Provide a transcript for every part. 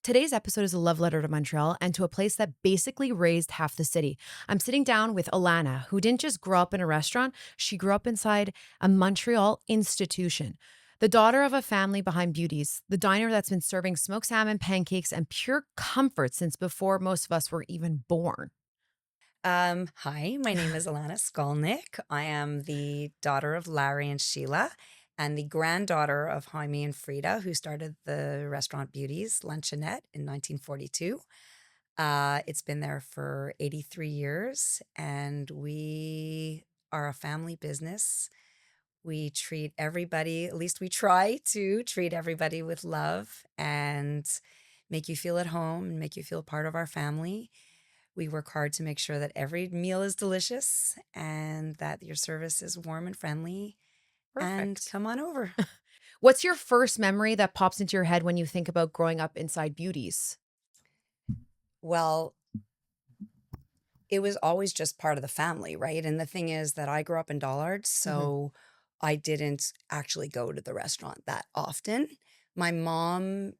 Today's episode is a love letter to Montreal and to a place that basically raised half the city. I'm sitting down with Elana, who didn't just grow up in a restaurant, she grew up inside a Montreal institution. The daughter of a family behind Beauties, the diner that's been serving smoked salmon, pancakes, and pure comfort since before most of us were even born. Hi, my name is Elana Sckolnick. I am the daughter of Larry and Sheila and the granddaughter of Jaime and Frida, who started the restaurant Beauties, Luncheonette, in 1942. It's been there for 83 years, and we are a family business. We treat everybody, at least we try to treat everybody with love and make you feel at home and make you feel part of our family. We work hard to make sure that every meal is delicious and that your service is warm and friendly. And Perfect. come on over. What's your first memory that pops into your head when you think about growing up inside Beauties? Well, it was always just part of the family, right? And the thing is that I grew up in Dollard, Mhm. so I didn't actually go to the restaurant that often. My mom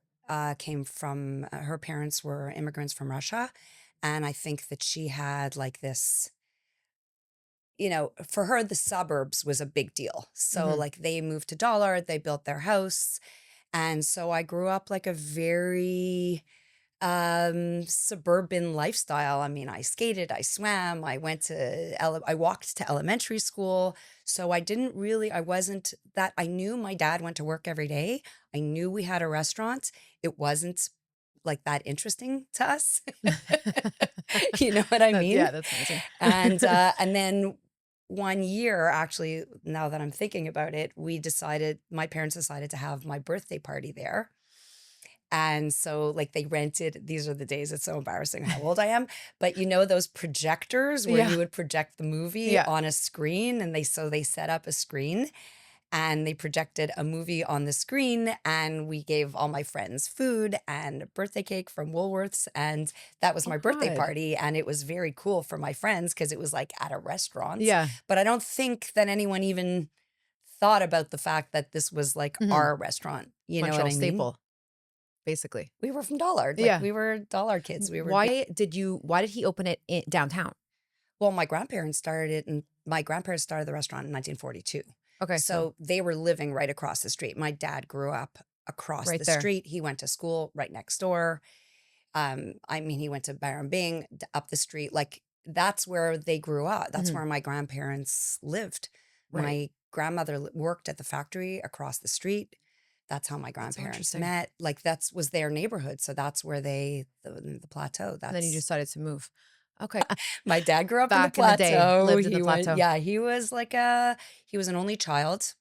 came from, her parents were immigrants from Russia. And I think that she had like this, for her, the suburbs was a big deal. So, Mhm. like, they moved to Dollard, they built their house. And so I grew up like a very suburban lifestyle. I mean, I skated, I swam, I walked to elementary school. So I wasn't that, I knew my dad went to work every day. I knew we had a restaurant. It wasn't like that interesting to us. You know what I mean? That's amazing. And then one year, actually, now that I'm thinking about it, my parents decided to have my birthday party there. And so, like, they rented, these are the days, it's so embarrassing how old I am, but those projectors where Yeah. you would project the movie Yeah. on a screen, and they set up a screen and they projected a movie on the screen, and we gave all my friends food and a birthday cake from Woolworths, and that was Oh my birthday God. party, and it was very cool for my friends because it was like at a restaurant. Yeah. But I don't think that anyone even thought about the fact that this was like Mhm. our restaurant. You know what Montreal I mean? staple, basically. We were from Dollard, like Yeah. we were Dollard kids. Why did he open it in downtown? Well, my grandparents started the restaurant in 1942. Okay, so So they were living right across the street. My dad grew up across right the there. street. He went to school right next door. I mean, he went to Byron Bing up the street. Like, that's where they grew up. That's Mhm. where my grandparents lived. Right. My grandmother worked at the factory across the street. That's how my That's so grandparents interesting. met. Like, that's was their neighborhood. So that's where the plateau. And then you That's decided to move. Okay. My dad grew up in the Back in the day, plateau. lived in the plateau. He was an only child,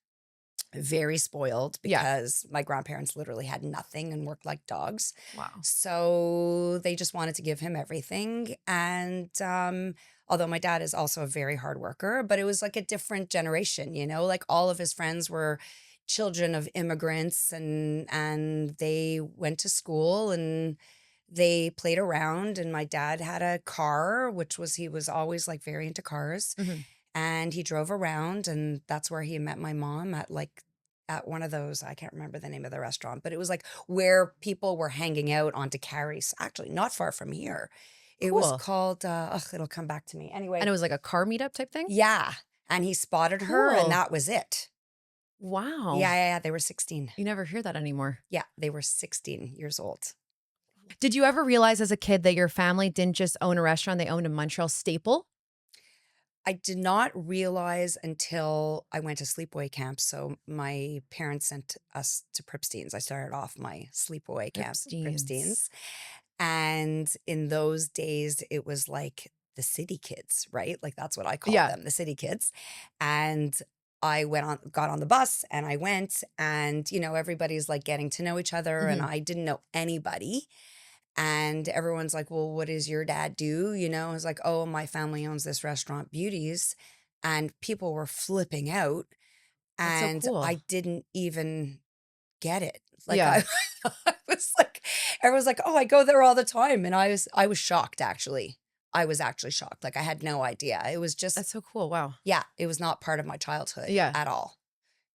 very spoiled Yeah. because my grandparents literally had nothing and worked like dogs. Wow. So they just wanted to give him everything. And although my dad is also a very hard worker, but it was like a different generation, like all of his friends were children of immigrants, and they went to school and they played around. And my dad had a car, he was always like very into cars, Mhm. and he drove around, and that's where he met my mom at one of those, I can't remember the name of the restaurant, but it was like where people were hanging out onto Carries, actually not far from here. It was Cool. called it'll come back to me. And Anyway, it was like a car meetup type thing? yeah. And he spotted her, and Cool. that was it. Wow. Yeah, yeah, yeah. They were 16. You never hear that anymore. Yeah, they were 16 years old. Did you ever realize as a kid that your family didn't just own a restaurant, they owned a Montreal staple? I did not realize until I went to sleepaway camp. So my parents sent us to Pripstein's. I started off my sleepaway camp at Ripsteins. Pripstein's. And in those days, it was like the city kids, right? Like, that's what I called Yeah. them, the city kids. And got on the bus, and I went, and, everybody's like getting to know each other, and Mhm. I didn't know anybody. And everyone's like, well, what does your dad do? I was like, oh, my family owns this restaurant, Beauties. And people were flipping out. That's so And cool. I didn't even get it. Like, Yeah. I was like, everyone's like, oh, I go there all the time. And I was shocked, actually. I was actually shocked. Like, I had no idea. It was That's just, so cool. Wow. yeah, it was not part of my childhood Yeah. at all.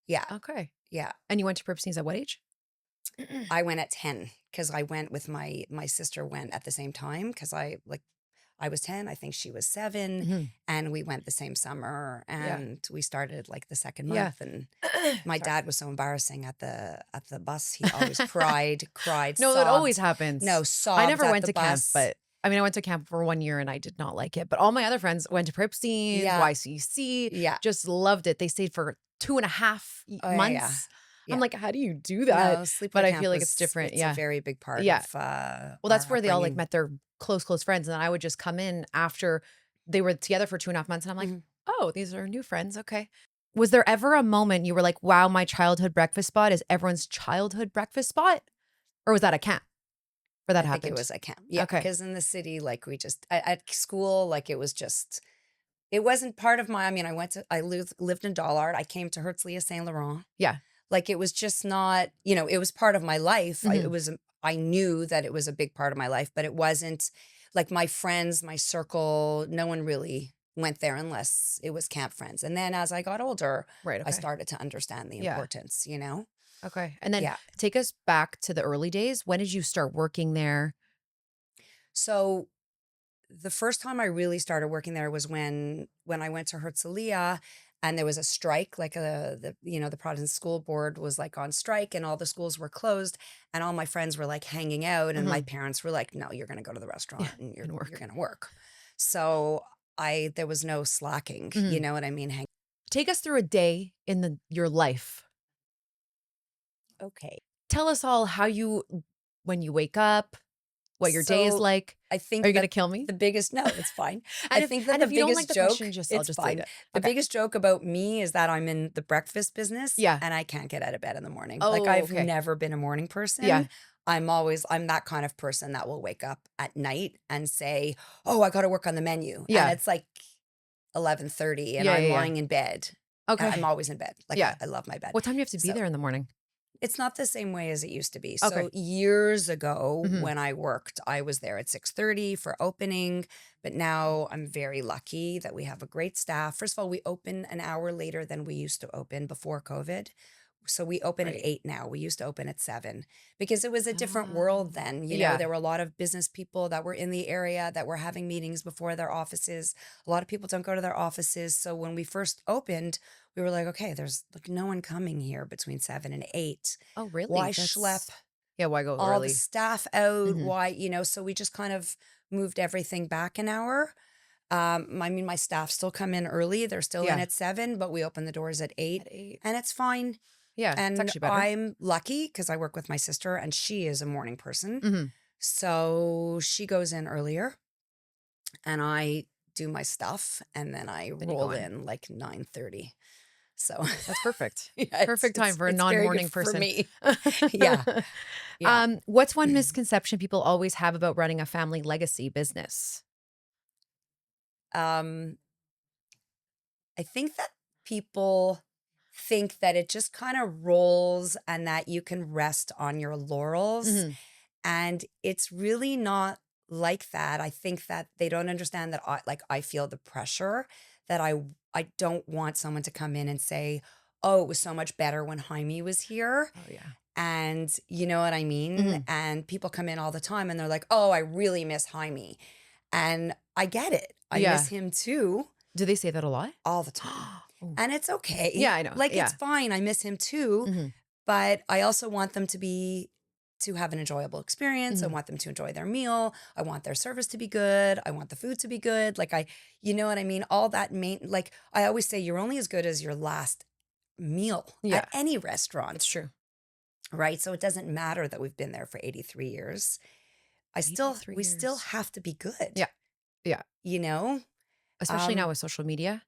Yeah. Okay. Yeah. And you went to Pripsteins at what age? I went at 10 because I went with my sister went at the same time because I was 10, I think she was 7, Mhm. and we went the same summer Yeah. and we started like the second Yeah. month and my Sorry. dad was so embarrassing at the bus. He always cried, No, that always sobbed. No, happens. I sobbed never at went the to camp, bus. but I mean, I went to camp for 1 year and I did not like it. But all my other friends went to Pripstein's, Yeah. YCC, Yeah. just loved it. They stayed for 2.5 Oh yeah, yeah. months. I'm Yeah. like, how do you do that? No, But sleepaway I camp feel like it's different. it's a Yeah. very big part Yeah. of Well, that's our where they all like upbringing. met their close friends. And then I would just come in after they were together for 2.5 months. And I'm like, Mhm. oh, these are new friends. Okay. Was there ever a moment you were like, wow, my childhood breakfast spot is everyone's childhood breakfast spot? Or was that a camp where that I think it happened? was at camp. Yeah, Okay. because in the city, like we just at school, like it was just it wasn't part of my. I mean, I lived in Dollard. I came to Herzliya Saint Laurent. Yeah. Like it was just not, it was part of my life. Mhm. I knew that it was a big part of my life, but it wasn't like my friends, my circle. No one really went there unless it was camp friends. And then as I got older, Right. I Okay. started to understand the Yeah. importance. Okay. And then Yeah. take us back to the early days. When did you start working there? So the first time I really started working there was when I went to Herzliya and there was a strike, like the Protestant school board was like on strike and all the schools were closed and all my friends were like hanging out and my Mhm. parents were like, no, you're gonna go to the Yeah. restaurant and And you're work. gonna work. So there was no slacking, you Mhm. know what I mean? Take us through a day in your life. Okay. Tell us all when you wake up, what your day is So like. I Are think you gonna that kill me? the biggest no, it's fine. I And if think that and the if you don't like biggest the question, joke, just I'll it's just leave fine. it. The Okay. biggest joke about me is that I'm in the breakfast business Yeah. and I can't get out of bed in the morning. Like Oh, I've okay. never been a morning Yeah. person. I'm that kind of person that will wake up at night and say, "Oh, I got to work on the menu." And Yeah. it's like 11:30 and Yeah, I'm yeah, yeah. lying in bed. I'm Okay. always in bed. Like Yeah. I love my bed. What time do you have to be So there in the morning? it's not the same way as it used to be. Okay. So years ago Mhm. when I worked, I was there at 6:30 for opening, but now I'm very lucky that we have a great staff. First of all, we open an hour later than we used to open before COVID. So we open at Right. 8 now. We used to open at 7 because it was a different Oh. world then. Yeah. There were a lot of business people that were in the area that were having meetings before their offices. A lot of people don't go to their offices. So when we first opened, we were like, okay, there's like no one coming here between 7 and 8. Oh, really? Why schlep That's yeah, why go all the early? staff out? Mhm. So we just kind of moved everything back an hour. I mean, my staff still come in early. They're still in Yeah. at 7, but we open the doors at 8 At 8. and it's fine. Yeah, it's And actually better. I'm lucky because I work with my sister and she is a morning person. Mhm. So she goes in earlier and I do my stuff and then I Then you go roll on. in like 9:30. So That's perfect. yeah, Perfect time for a it's very good non-morning for person. me. Yeah. Yeah. What's one misconception people always have about running a family legacy business? Um, I think that people think that it just kind of rolls and that you can rest on your laurels. Mhm. And it's really not like that. I think that they don't understand that I feel the pressure that I don't want someone to come in and say, "Oh, it was so much better when Jaime was here." Oh, yeah. And you know what I mean? Mhm. And people come in all the time and they're like, "Oh, I really miss Jaime." And I get it. I miss Yeah. him too Do they say that a lot? all the time. Ooh. And it's Yeah, okay. I know. Like it's Yeah. fine. I miss him too, Mhm. but I also want them to have an enjoyable experience. I Mhm. want them to enjoy their meal. I want their service to be good. I want the food to be good. You know what I mean? All that like I always say you're only as good as your last meal Yeah, at any it's restaurant, true. right? So it doesn't matter that we've been there for 83 years. 83 We still years. have to be good, Yeah. Yeah. you know? Especially now Um with social media.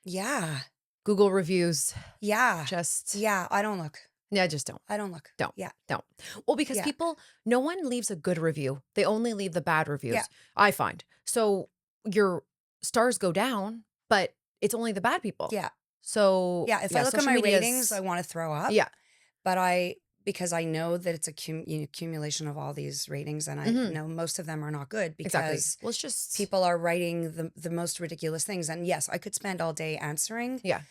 yeah. Google reviews. Yeah. Just Yeah, I don't look. yeah, just don't. I don't look. Don't. Yeah. Don't. Well, because Yeah. no one leaves a good review. They only leave the bad Yeah. reviews, I find. So your stars go down, but it's only the bad people. Yeah. So Yeah, if I yeah, look at social my media ratings, I is wanna throw up, yeah. but because I know that it's accumulation of all these ratings, and I Mhm. know most of them are not good Exactly. because Well, it's just people are writing the most ridiculous things, and yes, I could spend all day answering. yeah.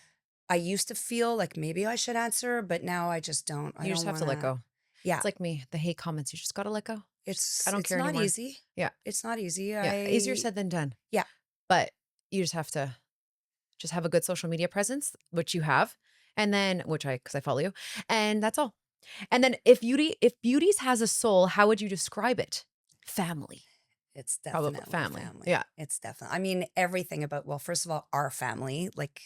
I used to feel like maybe I should answer, but now I just don't. I You just don't have to let wanna go. Yeah. It's like me, the hate comments, you just gotta let go. I don't It's care not anymore. easy. Yeah. It's not easy. Yeah. Easier said than done. Yeah. But you just have to just have a good social media presence, which you have. And then because I follow you. And that's all. And then if beauties has a soul, how would you describe it? Family. It's Probably definitely family. family. Yeah. It's definitely, I mean, everything about, well, first of all, our family, like,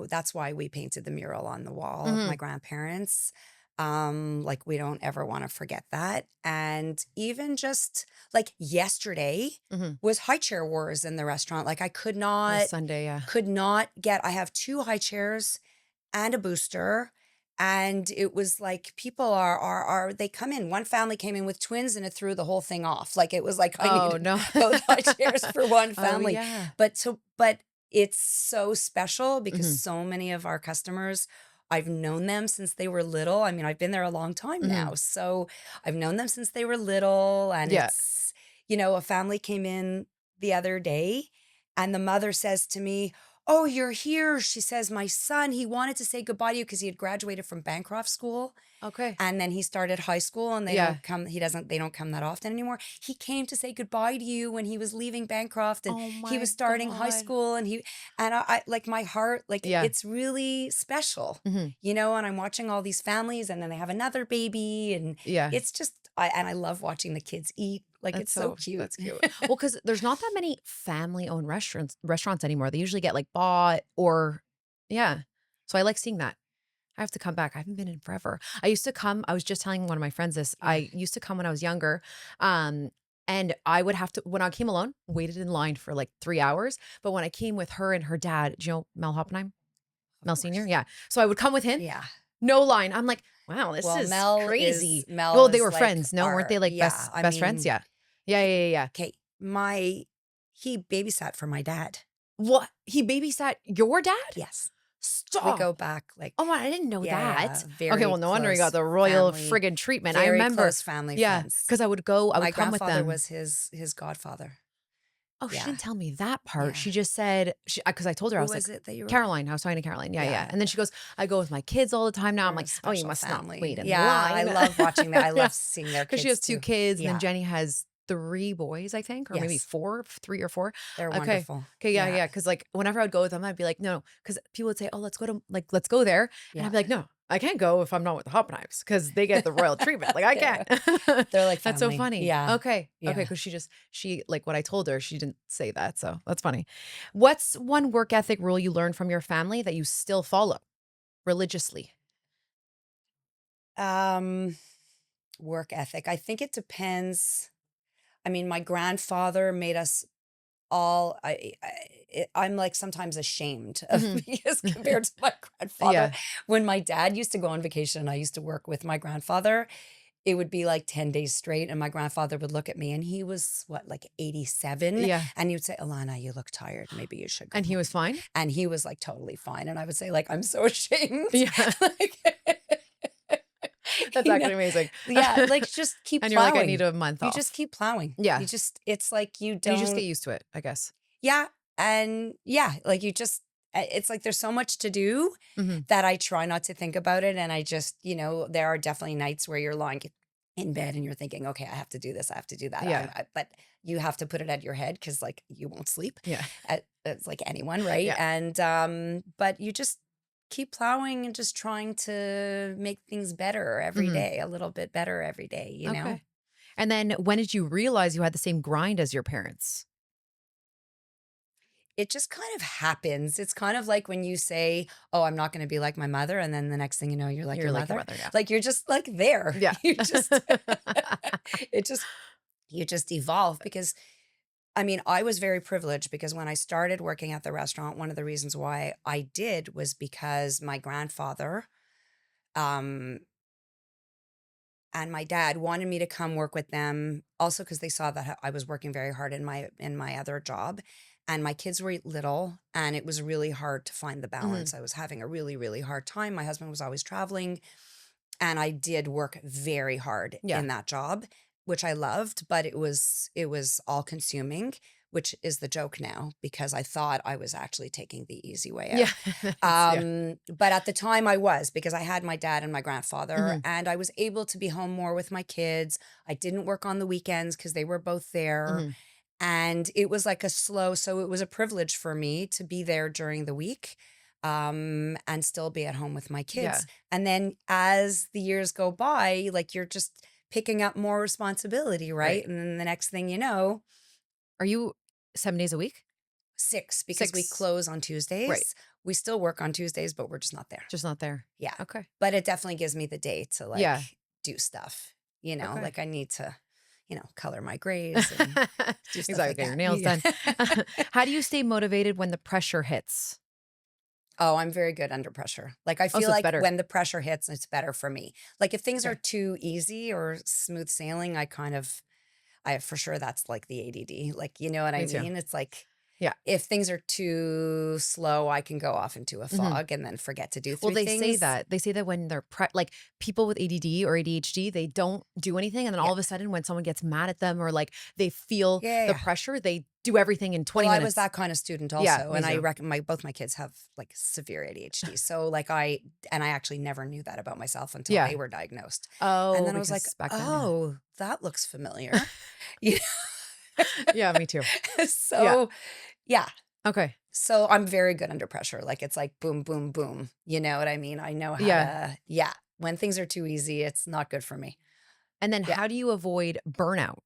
that's why we painted the mural on the wall of my Hmm. grandparents. Like we don't ever want to forget that. And even just like yesterday Hmm. was high chair wars in the restaurant. Like I It was Sunday, yeah. could not get, I have two high chairs and a booster. And it was like people they come in. One family came in with twins and it threw the whole thing off. Like it was like I Oh needed no. both high chairs for one Oh family. yeah. But it's so special because Hmm. so many of our customers, I've known them since they were little. I mean, I've been there a long time Hmm. now. So I've known them since they were little. And Yeah. a family came in the other day and the mother says to me, "Oh, you're here." She says, "My son, he wanted to say goodbye to you because he had graduated from Bancroft School Okay. and then he started high school and Yeah. they don't come that often anymore. He came to say goodbye to you when he was leaving Bancroft and Oh he was my starting high God. school and I like my heart, like Yeah. it's really special, Hmm. and I'm watching all these families and then they have another baby and Yeah. it's just, I love watching the kids eat. Like it's so cute. That's cute. Well, because there's not that many family-owned restaurants anymore. They usually get like bought or yeah. So I like seeing that. I have to come back. I haven't been in forever. I used to come. I was just telling one of my friends this. Yeah. I used to come when I was younger. Um, and I would have to when I came alone, waited in line for like 3 hours. But when I came with her and her dad, do you know Mel Hoppenheim? Of Mel Senior? course. Yeah. So I would come with him, Yeah. no line. I'm like, wow, this Well, is crazy. Mel Well, they is were like friends. No, weren't they like yeah, I best friends? mean, Yeah. Yeah, yeah, yeah, yeah. okay, he babysat for my dad. What? He babysat your dad? Yes. We Stop. go back like, Oh, I didn't know yeah, that. Okay, very well, no wonder he got close the royal family, friggin' treatment. I very remember. close family Yeah, friends. because I My would come with grandfather them. was his godfather. Oh, she Yeah. didn't tell me that part. Yeah. She just said, because I told her, I Who was like, was it that you were Caroline. I was talking to Caroline. Yeah, yeah. Yeah, And then she goes, I go with my kids all the time now. I'm they're a like, oh, you special must not family. wait in Yeah, I line. love watching that. I Yeah, love seeing their because she kids has two too. kids, and then Yeah. Jenny has three boys, I think, or maybe Yes. four, 3 or 4. They're Okay. wonderful. Okay. Yeah. Yeah. Yeah. Because like whenever I'd go with them, I'd be like, no, because people would say, oh, let's go there. And I'd Yeah. be like, no, I can't go if I'm not with the Hop Knives because they get the royal treatment. Like I They're can't. they're like That's so family. funny. Yeah. Okay. Okay. Yeah. Because she, like what I told her, she didn't say that. So that's funny. What's one work ethic rule you learned from your family that you still follow religiously? Um, Work ethic. I think it depends. I mean, my grandfather made us all I'm like sometimes ashamed of Hmm. because compared to my grandfather, Yeah. when my dad used to go on vacation and I used to work with my grandfather, it would be like 10 days straight and my grandfather would look at me and he was what, like 87, Yeah. and he would say, "Elana, you look tired, maybe you should go And he was home." fine. And he was like totally fine and I would say like, "I'm so ashamed." Yeah. Like That's you know actually amazing. yeah, like just keep And you're like, I need plowing. a month You just off. keep plowing. Yeah. It's like you And you just get don't, used to it, I guess. yeah. And yeah, like you just, it's like there's so much to do Hmm. that I try not to think about it. And I just, there are definitely nights where you're lying in bed and you're thinking, okay, I have to do this, I have to do that. Yeah. But you have to put it at your head because like you won't sleep. Yeah. It's like anyone, right? Yeah. And, but you just keep plowing and just trying to make things better every Hmm. day, a little bit better every day, you know? Okay. And then when did you realize you had the same grind as your parents? It just kind of happens. It's kind of like when you say, "Oh, I'm not going to be like my mother," and then the next thing you know, you're like You're your like your mother. mother, yeah. Like you're just like there. Yeah. You just it just you just evolve because I mean, I was very privileged because when I started working at the restaurant, one of the reasons why I did was because my grandfather um and my dad wanted me to come work with them also because they saw that I was working very hard in my other job and my kids were little and it was really hard to find the Hmm. balance. I was having a really really hard time. My husband was always traveling and I did work very hard Yeah. in that job, which I loved, but it was all consuming, which is the joke now because I thought I was actually taking the easy way Yeah. out. Yeah. But at the time I was, because I had my dad and my grandfather, Hmm. and I was able to be home more with my kids. I didn't work on the weekends because they were both there. Hmm. And it was like a slow, so it was a privilege for me to be there during the week, and still be at home with my Yeah. kids. And then as the years go by, like you're just picking up more responsibility, right? Right. And then the next thing you know, Are you 7 days a week? six, because we 6. close on Right. Tuesdays. We still work on Tuesdays, but we're just not there. Just not there. Yeah. Okay. But it definitely gives me the day to like Yeah. do stuff, Okay. like I need to, color my grays and do stuff Exactly. like Get your that. nails Yeah. done. How do you stay motivated when the pressure hits? Oh, I'm very good under pressure. Like I Oh, feel so it's like better. when the pressure hits, it's better for me. Like if things are Okay. too easy or smooth sailing, I for sure that's like the ADD. Like, you know what I Me too. mean? It's like Yeah. if things are too slow, I can go off into a Hmm. fog and then forget to do Well, three they say things. that. They say that when they're like people with ADD or ADHD, they don't do anything. And then Yeah. all of a sudden, when someone gets mad at them or like they feel Yeah, yeah, the yeah. pressure, they do everything in Well, 20 I was minutes. that kind of student Yeah, also, me and I too. reckon both my kids have like severe ADHD. So like I actually never knew that about myself until they Yeah. were diagnosed. And Oh, then I was like, because back then, yeah. "Oh, that looks familiar." You Yeah, me too. Yeah. So, yeah. Okay. So I'm very good under pressure. Like it's like boom, boom, boom. You know what I mean? I know how Yeah. to, yeah. When things are too easy, it's not good for me. And then Yeah. how do you avoid burnout?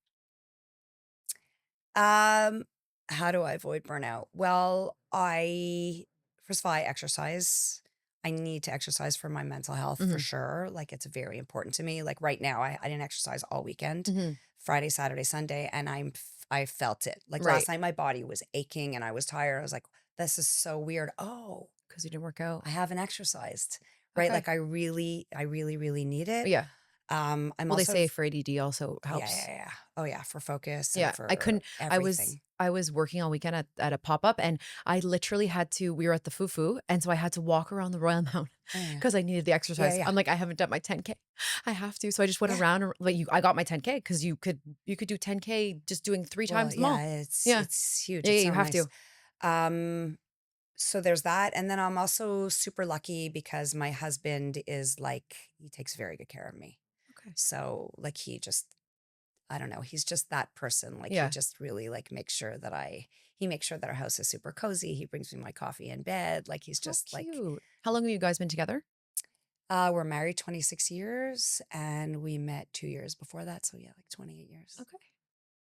Um, how do I avoid burnout? Well, first of all, I exercise. I need to exercise for my mental health for Hmm. sure. Like it's very important to me. Like right now, I didn't exercise all weekend, Hmm. Friday, Saturday, Sunday, and I felt it. Like Right. last night, my body was aching and I was tired. I was like, this is so weird. Oh, Because you didn't work out. I haven't exercised, right? Okay. Like I really, really need it. Yeah. I'm Well, they also, say for ADD also yeah, yeah, helps. yeah. Oh yeah, for focus and Yeah, I for couldn't. everything. I was working all weekend at a pop up, and I literally had to. We were at the Fufu, and so I had to walk around the Royal Mount Oh yeah, because I needed the yeah, exercise. yeah. I'm like, I haven't done my 10K. I have to, so I just went Yeah. around. Like I got my 10K because you could do 10K just doing 3 times Well, the mall. yeah, it's Yeah, it's huge. yeah, yeah. It's You so have nice. to. Um, so there's that. And then I'm also super lucky because my husband is like, he takes very good care of me. Okay. So like he just, I don't know, he's just that person. Like he Yeah. just really like makes sure that he makes sure that our house is super cozy. He brings me my coffee in bed. Like he's How just like, cute. How long have you guys been together? we're married 26 years and we met 2 years before that. So yeah, like 28 years. Okay.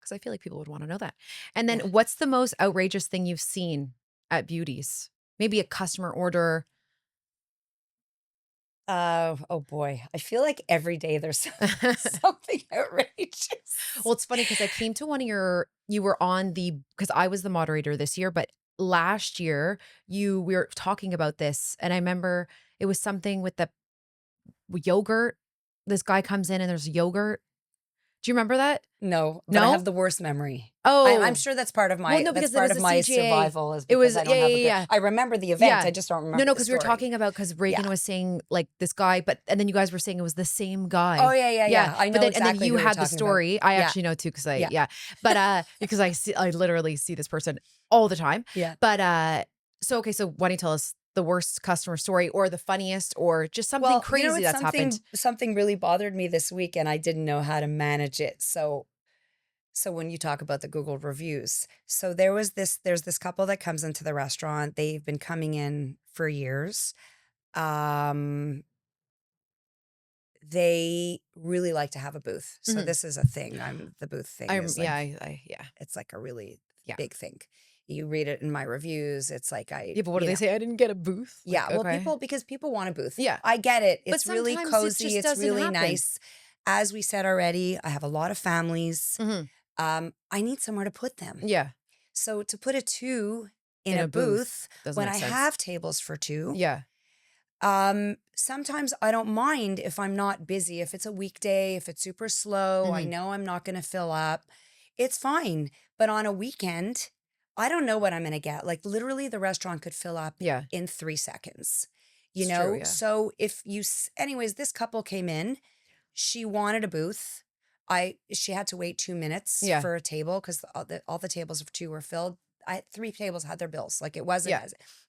Because I feel like people would want to know that. And then, Yeah. what's the most outrageous thing you've seen at Beauties? Maybe a customer order. Oh boy. I feel like every day there's something outrageous. Well, it's funny because I came to one of you were on because I was the moderator this year, but last year we were talking about this, and I remember it was something with the yogurt. This guy comes in and there's yogurt. Do you remember that? No, but I have No? the worst memory. I'm Oh, sure that's part of well, my no, that's because it part was of a my CGA. survival is It because was, I yeah, don't yeah, have a yeah, good yeah. I remember the event, Yeah. I just don't No, remember no, the because we were story. talking about because Yeah. Reagan was saying like this guy, and then you guys were saying it was the same Oh, guy. yeah, yeah, Yeah. yeah. I But know and then exactly you who you're had the talking about. story. I Yeah, actually know too, because yeah, but because I literally see this person all the time. yeah. But so okay, so why don't you tell us the worst customer story or the funniest or just something Well, crazy it's that's happened? something really bothered me this week and I didn't know how to manage it. So when you talk about the Google reviews, so there's this couple that comes into the restaurant. They've been coming in for years. Um they really like to have a booth. So Mhm. this is a thing. The booth thing is Yeah, like yeah. it's like a really Yeah. big thing. You read it in my reviews. It's like Yeah, but what do they say? I didn't get a booth. Like, yeah, well, okay. because people want a booth. Yeah. I get it. But It's really sometimes it cozy. just It's doesn't really happen. nice. As we said already, I have a lot of families. Mhm. I need somewhere to put them. Yeah. So to put a two in In a a booth booth doesn't when make I sense. have tables for two, Yeah. sometimes I don't mind if I'm not busy. If it's a weekday, if it's super slow, I Mhm. know I'm not going to fill up. It's fine. But on a weekend, I don't know what I'm going to get. Like literally, the restaurant could fill up Yeah. in 3 seconds. It's true, yeah. So if anyways, this couple came in. She wanted a booth. She had to wait 2 minutes Yeah. for a table because all the tables of two were filled. Three tables had their bills. Like it wasn't Yeah.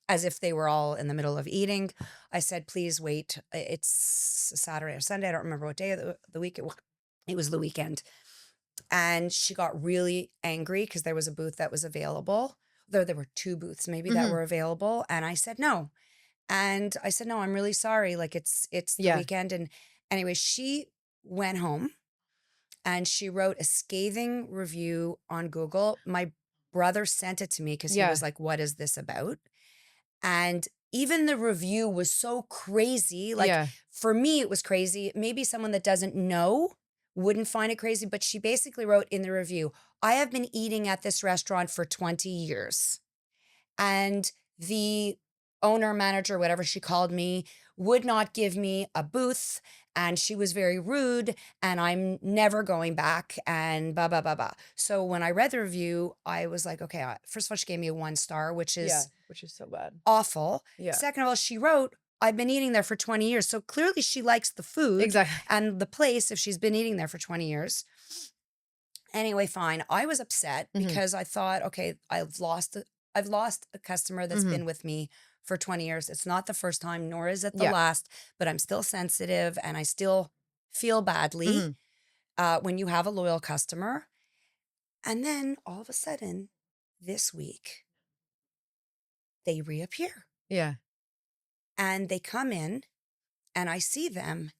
as if they were all in the middle of eating. I said, please wait. It's Saturday or Sunday. I don't remember what day of the week it was the weekend. And she got really angry because there was a booth that was available. There were two booths maybe that Hmm. were available. And I said, no. And I said, no, I'm really sorry. Like it's the Yeah. weekend. And anyway, she went home and she wrote a scathing review on Google. My brother sent it to me because he Yeah. was like, what is this about? And even the review was so crazy. Like Yeah. for me, it was crazy. Maybe someone that doesn't know wouldn't find it crazy, but she basically wrote in the review, I have been eating at this restaurant for 20 years. And the owner, manager, whatever she called me, would not give me a booth. And she was very rude. And I'm never going back. And blah, blah, blah, blah. So when I read the review, I was like, okay, first of all, she gave me a 1 star, which Yeah. is Which is so bad. awful. Yeah. Second of all, she wrote, I've been eating there for 20 years. So clearly she likes the food Exactly. and the place if she's been eating there for 20 years. Anyway, fine. I was upset Hmm. because I thought, okay, I've lost a customer that's Hmm. been with me for 20 years. It's not the first time, nor is it the Yeah. last, but I'm still sensitive and I still feel badly Hmm. when you have a loyal customer. And then all of a sudden, this week, they reappear Yeah. and they come in and I see them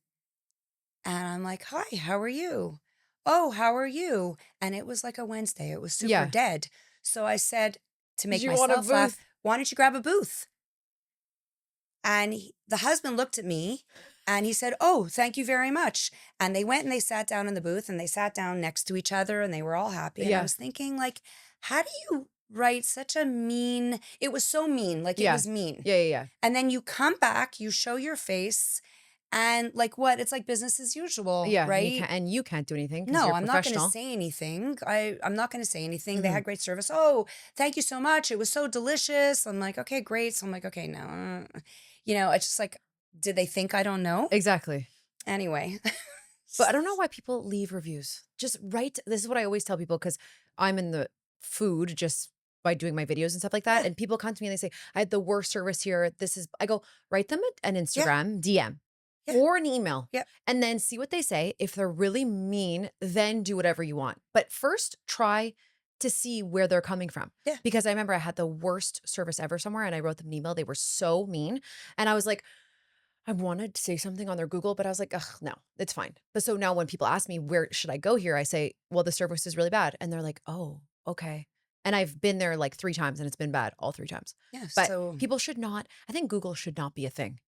and I'm like, hi, how are you? Oh, how are you? And it was like a Wednesday. It was super Yeah. dead. So I said, to Did make you want a myself laugh, booth? why don't you grab a booth? And the husband looked at me and he said, oh, thank you very much. And they went and they sat down in the booth and they sat down next to each other and they were all happy. And I Yeah. was thinking, like, how do you write such a mean, it was so mean, like it Yeah. was mean. Yeah. Yeah. Yeah. And then you come back, you show your face, and like what? It's like business as usual, Yeah. right? And you can't do anything because No, you're I'm not going to professional. say anything. I'm not going to say anything. They Hmm. had great service. Oh, thank you so much. It was so delicious. I'm like, okay, great. So I'm like, okay, no, it's just like, did they think I don't know? Exactly. Anyway, But I don't know why people leave reviews. Just write. This is what I always tell people because I'm in the food just by doing my videos and stuff like that. yeah, And people come to me and they say, I had the worst service here. I go, write them an yeah, Instagram DM yeah, or an email yeah, and then see what they say. If they're really mean, then do whatever you want. But first, try to see where they're coming from. yeah. Because I remember I had the worst service ever somewhere and I wrote them an email. They were so mean. And I was like, I wanted to say something on their Google, but I was like, ugh, no, it's fine. But so now when people ask me, where should I go here? I say, well, the service is really bad. And they're like, oh, okay. And I've been there like 3 times and it's been bad all 3 times. Yeah. But So people should not, I think Google should not be a thing.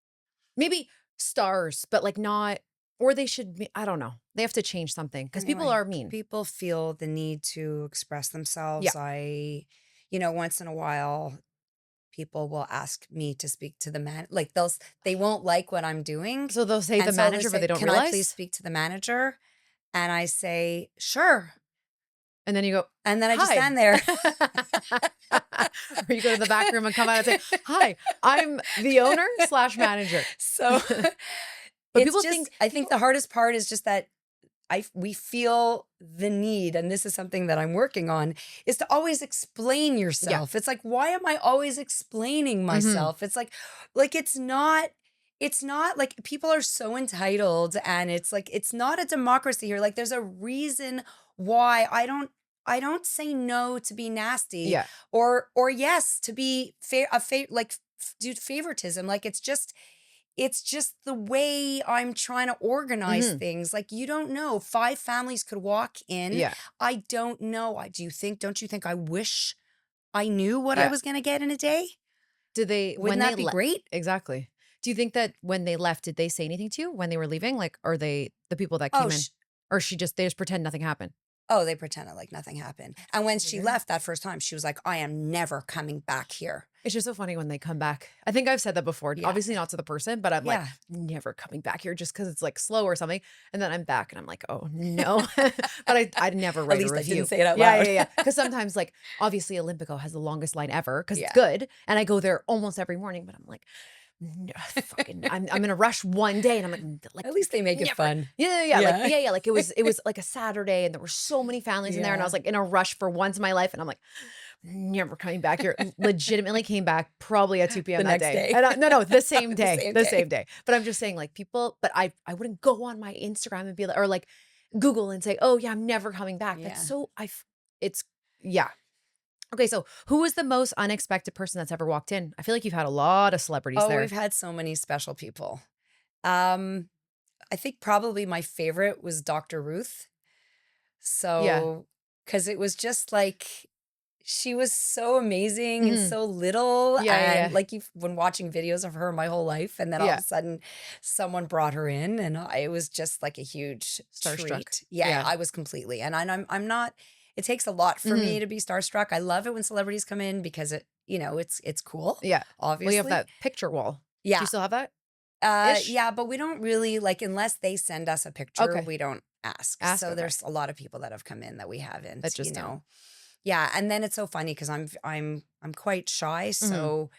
Maybe stars, but like not, or they should be, I don't know. They have to change something because people anyway, are mean. people feel the need to express Yeah. themselves. Once in a while, people will ask me to speak to the man. Like they won't like what I'm doing. So they'll say And the so they manager, but say, they don't can I please realize. speak to the manager? And I say, sure. And then you go, And then I just hi. stand there. Or you go to the back room and come out and say, hi, I'm the owner slash manager. So But it's people just, think, I think the hardest part is just that we feel the need, and this is something that I'm working on, is to always explain yeah. yourself. It's like, why am I always explaining Hmm. myself? It's like it's not like people are so entitled, and it's like it's not a democracy here. Like there's a reason why I don't say no to be nasty Yeah. or yes to be do favoritism. Like it's just the way I'm trying to organize Hmm. things. Like you don't know. 5 families could walk in. Yeah. I don't know. Don't you think I wish I knew what I Yeah. was going to get in a day? Do they, Wouldn't that be great? exactly. Do you think that when they left, did they say anything to you when they were leaving? Like, are they the people that Oh, came in? Or they just pretend nothing happened? they pretended like nothing happened. And when she Weird. left that first time, she was like, I am never coming back here. It's just so funny when they come back. I think I've said that before. Yeah. Obviously not to the person, but I'm like, Yeah. never coming back here just because it's like slow or something. And then I'm back and I'm like, oh no. But I'd never write At least a I review. didn't say it out Yeah, loud. yeah, yeah. Because sometimes like obviously Olympico has the longest line ever because Yeah. it's good. And I go there almost every morning, but I'm like, Fucking, I'm in a rush one day, and I'm like At least they make it never. fun. Like Yeah. yeah, like it was like a Saturday, and there were so many families in there, and I Yeah. was like in a rush for once in my life, and I'm like never coming back here. Legitimately came back probably at 2 p.m. The that next day, day. and no, the same The day, same the day. same day. But I'm just saying, like people, but I wouldn't go on my Instagram and be like, or like Google and say, oh yeah, I'm never coming back. That's Yeah. so it's yeah. Okay, so who was the most unexpected person that's ever walked in? I feel like you've had a lot of celebrities Oh, we've there. had so many special people. Um, I think probably my favorite was Dr. Ruth. Yeah. So, because it was just like she was so amazing and Mhm. so little, Yeah, yeah, and yeah. like you've been watching videos of her my whole life, and then all of Yeah. a sudden, someone brought her in, and it was just like a huge Starstruck. treat. Yeah, Yeah. I was completely, and I'm not. It takes a lot for me Mhm. to be starstruck. I love it when celebrities come in because it's cool, Yeah. Well, you have obviously. that picture wall. Do you Yeah, still have that? Ish? yeah, but we don't really like unless they send us a picture, Okay. we don't ask. Ask? So Okay. there's a lot of people that have come in that we That haven't, just don't. Yeah, and then it's so funny because I'm quite shy, Mhm. so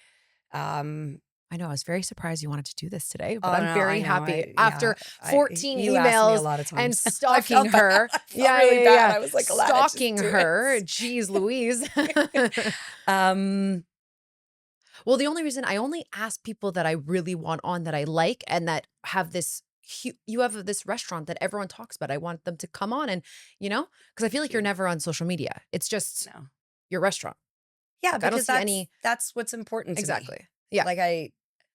um I know, I was very surprised you wanted to do this today, but oh I'm no, I very know. happy Yeah, after 14 you asked me a emails lot of and times. I stalking felt bad. her. I felt Yeah, really yeah, bad. yeah. I was like, Alana, just Stalking do it. her. Jeez Louise. um Well, the only reason I only ask people that I really want on that I like and that have this you have this restaurant that everyone talks about. I want them to come on and, because I feel like Thank you're you. never on social media. It's just No. your restaurant. Yeah, Like I don't because see that's any that's what's important to me. exactly. Yeah. Like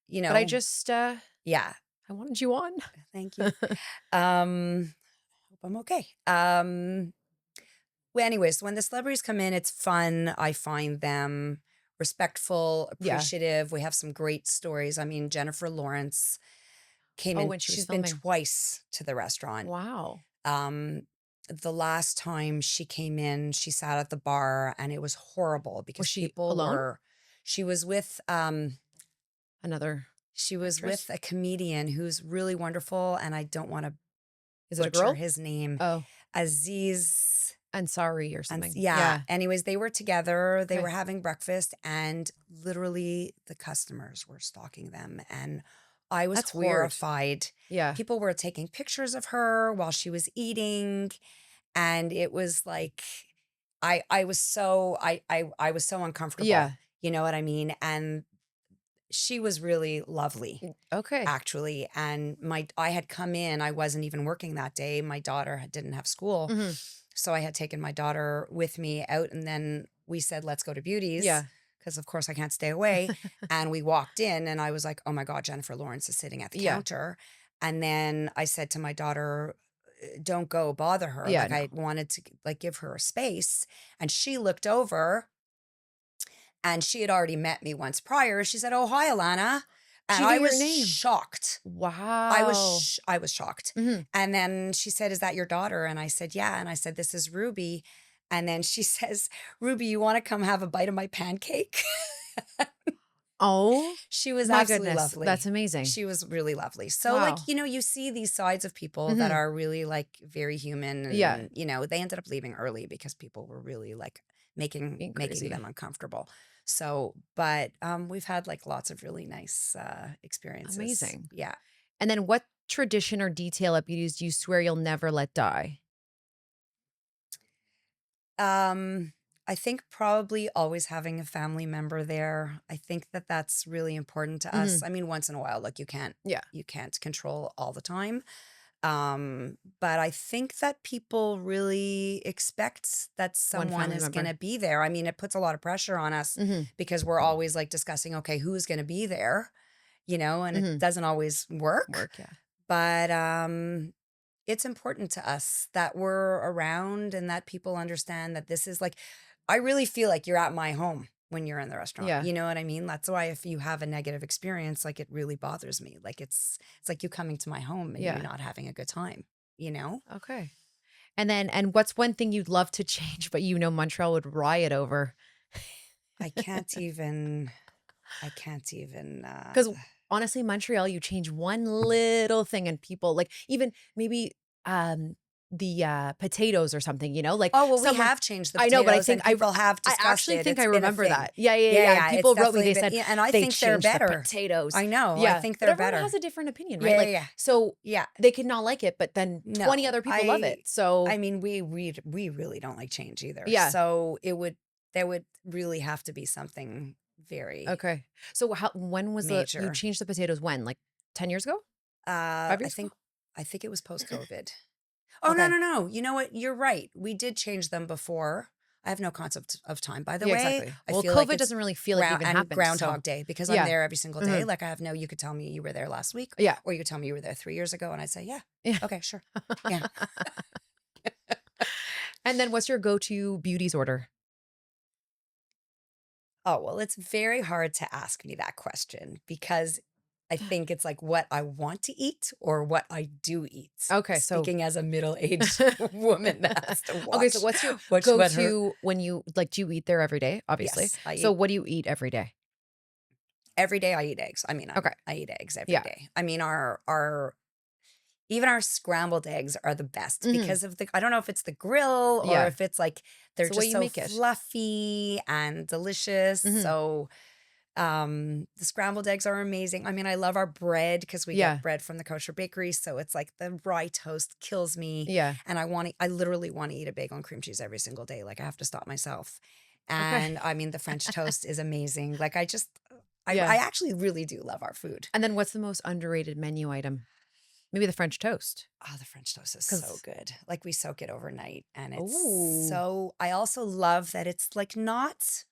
you But I know, just yeah, I wanted you on. thank you. Hope I'm okay. Well, anyways, when the celebrities come in, it's fun. I find them respectful, Yeah. appreciative. We have some great stories. I mean, Jennifer Lawrence came Oh, in. when she was She's been filming. twice to the restaurant. Wow. Um, the last time she came in, she sat at the bar and it was horrible Was because she people alone? were, she was with, Another she was with actress? a comedian who's really wonderful, and I don't want to Is it a butcher girl? his name. Oh, Aziz. Ansari or And something. yeah, Yeah. anyways, they were together, they were Okay. having breakfast, and literally the customers were stalking them. And I was That's weird. horrified. Yeah. People were taking pictures of her while she was eating. And it was like I was so I was so uncomfortable. Yeah. You know what I mean? And she was really lovely, Okay. actually. And I had come in, I wasn't even working that day. My daughter didn't have school. Mhm. So I had taken my daughter with me out, and then we said, let's go to Beauty's Yeah. because, of course, I can't stay away. And we walked in, and I was like, oh my God, Jennifer Lawrence is sitting at the Yeah. counter. And then I said to my daughter, don't go bother her. Yeah, Like, no. I wanted to like give her a space. And she looked over, and she had already met me once prior. She said, oh, hi, Alana. She And knew I your was name. shocked. Wow. I was shocked. Mhm. And then she said, "Is that your daughter?" And I said, "Yeah." And I said, "This is Ruby." And then she says, "Ruby, you want to come have a bite of my pancake?" Oh She was my absolutely goodness. That's lovely. amazing. She was really lovely. So like, Wow. you see these sides of people that Mhm. are really like very human, Yeah. and they ended up leaving early because people were really like making Being making them crazy. uncomfortable. So, but we've had like lots of really nice experiences. Amazing. Yeah. And then what tradition or detail at Beauty's do you swear you'll never let die? Um, I think probably always having a family member there. I think that that's really important to us. Mhm. I mean, once in a while, like Yeah. you can't control all the time. But I think that people really expect that One someone family is going member. to be there. I mean, it puts a lot of pressure on us Mhm. because we're always like discussing, okay, who's going to be there, and it Mhm. doesn't always work. Work, yeah. But it's important to us that we're around and that people understand that this is like, I really feel like you're at my home when you're in the restaurant. Yeah. You know what I mean? That's why if you have a negative experience, like it really bothers me. Like it's like you coming to my home and you Yeah. not having a good time, you know? Okay. And what's one thing you'd love to change, but Montreal would riot over? I can't even I can't even Because honestly, Montreal, you change one little thing and people like even maybe potatoes or something, like Oh, well, we someone. have changed the I know, but I potatoes think and people have I discussed actually it. think I It's been a remember thing. that. Yeah, yeah, Yeah, yeah. And yeah, it's people wrote me. definitely They been, said yeah, and I they think they're changed the better. potatoes. I know. I Yeah, think but they're everyone has better. a different opinion, right? Yeah, yeah, Like, yeah. so Yeah. they could not like it, but then 20 No, other people love it. So I mean, we really don't like change either. yeah, So there would really have to be something very okay. So when was you major. changed the potatoes? When, like 10 years ago, Uh, 5 years I ago? think I think it was post COVID. Oh, no, Okay. no, no. You know what? You're right. We did change them before. I have no concept of time, by the Yeah, way. exactly. I Well, feel like COVID it's doesn't really feel like it even happened. So Groundhog Day because I'm yeah. there every single day. Hmm. Like I have no, you could tell me you were there last week, Yeah. or you could tell me you were there 3 years ago, and I'd say, yeah, Yeah. okay, sure, yeah. And then what's your go-to beauties order? Oh, well, it's very hard to ask me that question because I think it's like what I want to eat or what I do eat. Okay, so Speaking as a middle-aged woman that has to okay, so watch what's your what her. go-to when you like do you eat there every day, obviously. Yes, I So eat what do you eat every day? every day. I eat eggs. I mean, Okay. I eat eggs every Yeah. day. I mean, our even our scrambled eggs are the best Hmm. because of the, I don't know if it's the grill or Yeah. if it's like It's they're the way just you so make it. fluffy and delicious. Hmm. So the scrambled eggs are amazing. I mean, I love our bread because we Yeah. get bread from the kosher bakery. So it's like the rye toast kills me. Yeah. And I literally want to eat a bagel and cream cheese every single day. Like I have to stop myself. Okay. And I mean, the French toast is amazing. Like I Yeah. actually really do love our food. And then what's the most underrated menu item? Maybe the French toast. Oh, the French toast is so Cause good. Like we soak it overnight and oh I also love that it's like not,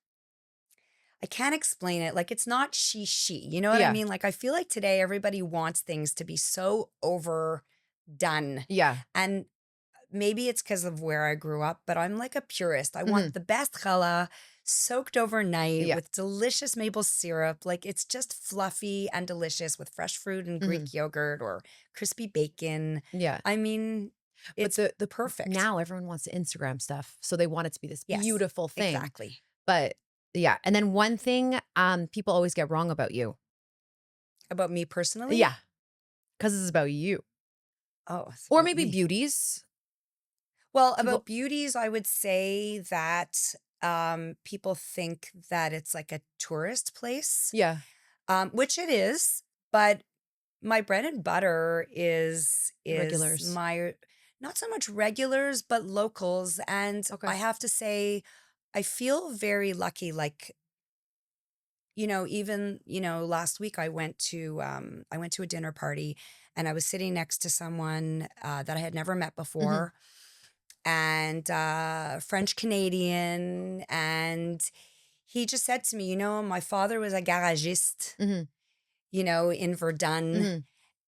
I can't explain it. Like it's not she. You know what I yeah. mean? Like I feel like today everybody wants things to be so overdone. Yeah. And maybe it's because of where I grew up, but I'm like a purist. I Hmm. want the best challah soaked overnight Yeah. with delicious maple syrup. Like it's just fluffy and delicious with fresh fruit and Hmm. Greek yogurt or crispy bacon. Yeah. I mean, But it's the perfect. now everyone wants to Instagram stuff. So they want it to be this Yes, beautiful thing. exactly. But yeah. And then one thing people always get wrong about you. About me personally? Yeah. Because this is about you. Oh, it's Or about maybe me. beauties. Well, People about beauties, I would say that people think that it's like a tourist place, yeah. which it is, but my bread and butter is Regulars. my, not so much regulars, but locals. And Okay. I have to say, I feel very lucky. Like, even, last week I went to a dinner party and I was sitting next to someone that I had never met Hmm. before and French Canadian. And he just said to me, my father was a garagiste, Hmm. in Verdun, Hmm.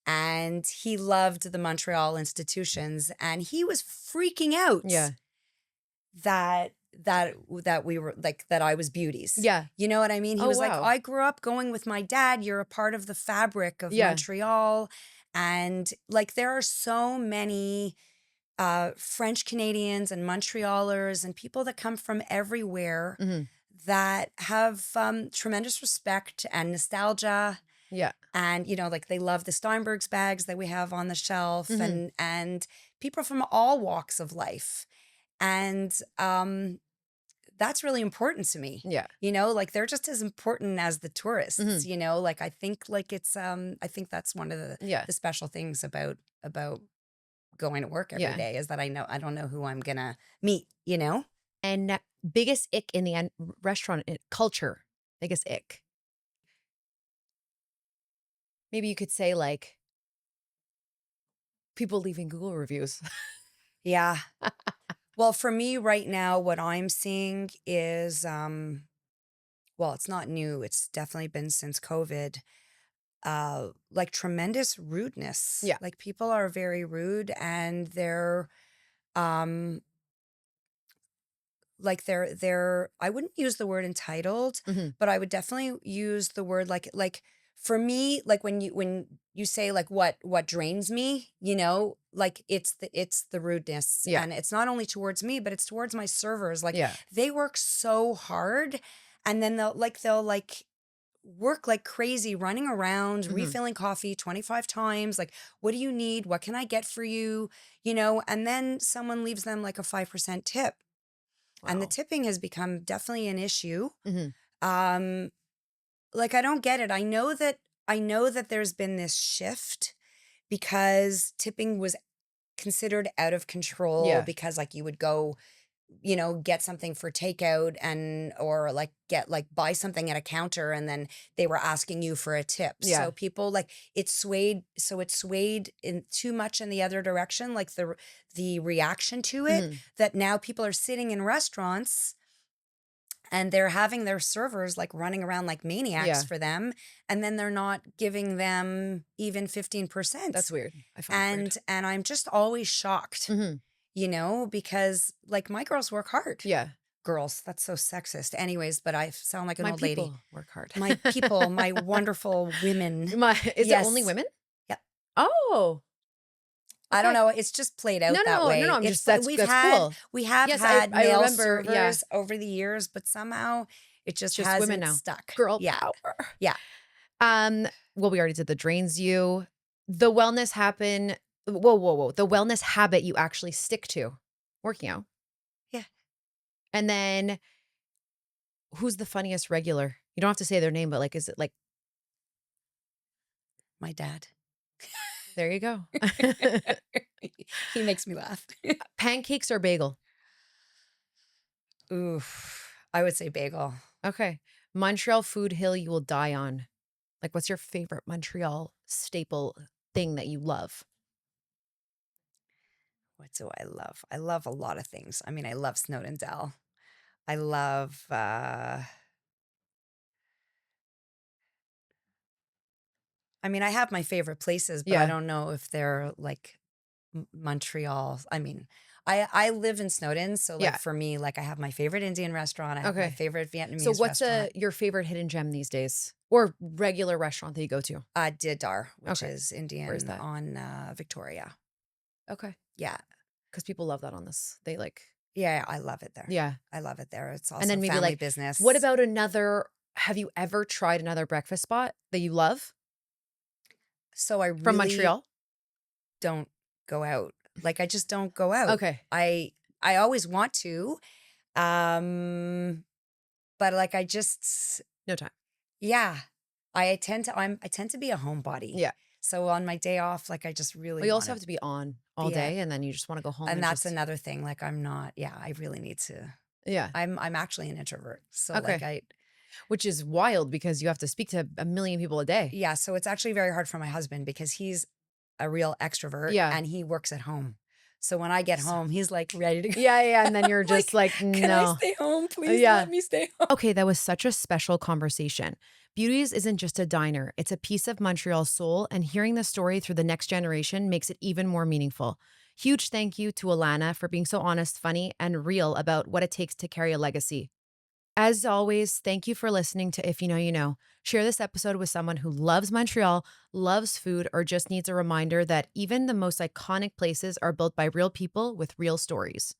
and he loved the Montreal institutions. And he was freaking out Yeah. that that we were like that I was beauties. Yeah. You know what I mean? He Oh was like, wow. I grew up going with my dad. You're a part of the fabric of Yeah. Montreal. And like there are so many French Canadians and Montrealers and people that come from everywhere Hmm. that have tremendous respect and nostalgia. Yeah. And like they love the Steinberg's bags that we have on the shelf, Hmm. and people from all walks of life. And that's really important to me. Yeah. Like they're just as important as the Hmm. tourists. Like I think like it's I think that's one of Yeah. the special things about going to work every Yeah. day is that I don't know who I'm gonna meet. And biggest ick in the restaurant culture. Biggest ick. Maybe you could say like people leaving Google reviews. Yeah. Well, for me right now, what I'm seeing is well, it's not new. It's definitely been since COVID. Like tremendous rudeness. Yeah. Like people are very rude and they're um like they're I wouldn't use the word entitled, Hmm. but I would definitely use the word like for me, like when you say like what drains me, like it's the rudeness. Yeah. And it's not only towards me, but it's towards my servers. Like Yeah. they work so hard and then they'll like work like crazy, running around, Mhm. refilling coffee 25 times. Like, what do you need? What can I get for you? You know, and then someone leaves them like a 5% tip. And the Wow. tipping has become definitely an issue. Mhm. Um, like I don't get it. I know that there's been this shift because tipping was considered out of control Yeah. because like you would go, you know, get something for takeout and or like get like buy something at a counter and then they were asking you for a tip. Yeah. So people like it swayed in too much in the other direction, like the reaction to it, Mhm. that now people are sitting in restaurants and they're having their servers like running around like maniacs Yeah. for them, and then they're not giving them even That's 15%. weird. I find it weird. And I'm just always shocked, Mhm. you know, because like my girls work hard. Yeah. Girls, that's so sexist. Anyways, but I sound like an My old lady. people work hard. My people, my wonderful women. Is it only Yes. women? Yeah. Oh, I don't okay. know. It's just played No, out that no, no, no. way. I'm It's just that's cool. we have Yes, I had I male remember. Yeah, servers over the years, but somehow it it's just just women hasn't now. stuck. Girl Yeah. power. Yeah. Um, well, we already did the drains you. The wellness happen. Whoa, whoa, whoa. The wellness habit you actually stick to, working out. Yeah. And then who's the funniest regular? You don't have to say their name, but like, is it like, My dad. there you go. He makes me laugh. Pancakes or bagel? Oof. I would say bagel. Okay. Montreal food hill you will die on. Like, what's your favorite Montreal staple thing that you love? What do I love? I love a lot of things. I mean, I love Snowdendell. I love I mean, I have my favorite places, but I Yeah. don't know if they're like Montreal. I mean, I live in Snowdon, so like Yeah. for me, like I have my favorite Indian restaurant, I have my Okay. favorite So Vietnamese what's restaurant, your favorite hidden gem these days? Or regular restaurant that you go to? Didar, which Okay. is Where is Indian that? on Victoria. Okay. Yeah, Because people love that on this. They like, yeah, I love it there. yeah. I love it there. It's And also then maybe family like, what business. about another? Have you ever tried another breakfast spot that you love So I from really Montreal? don't go out. Like I just don't go out. Okay. I always want to, um, but like I just No time. yeah, I tend to be a homebody. Yeah. So on my day off, like I just Well, really you want also to have to be on all be at, day and then you just want to go home and and that's just, another thing. Like I'm not, yeah, I really need to. yeah. I'm actually an introvert. So like Okay. Which is wild because you have to speak to a million people a day. yeah, so it's actually very hard for my husband because he's a real extrovert Yeah. and he works at home. So when I get So, home, he's like ready to go. yeah, yeah. And then you're just Like, like, can I no. stay home? Please Yeah. let me stay home. Okay, that was such a special conversation. Beauties isn't just a diner, it's a piece of Montreal's soul, and hearing the story through the next generation makes it even more meaningful. Huge thank you to Elana for being so honest, funny, and real about what it takes to carry a legacy. As always, thank you for listening to If You Know, You Know. Share this episode with someone who loves Montreal, loves food, or just needs a reminder that even the most iconic places are built by real people with real stories.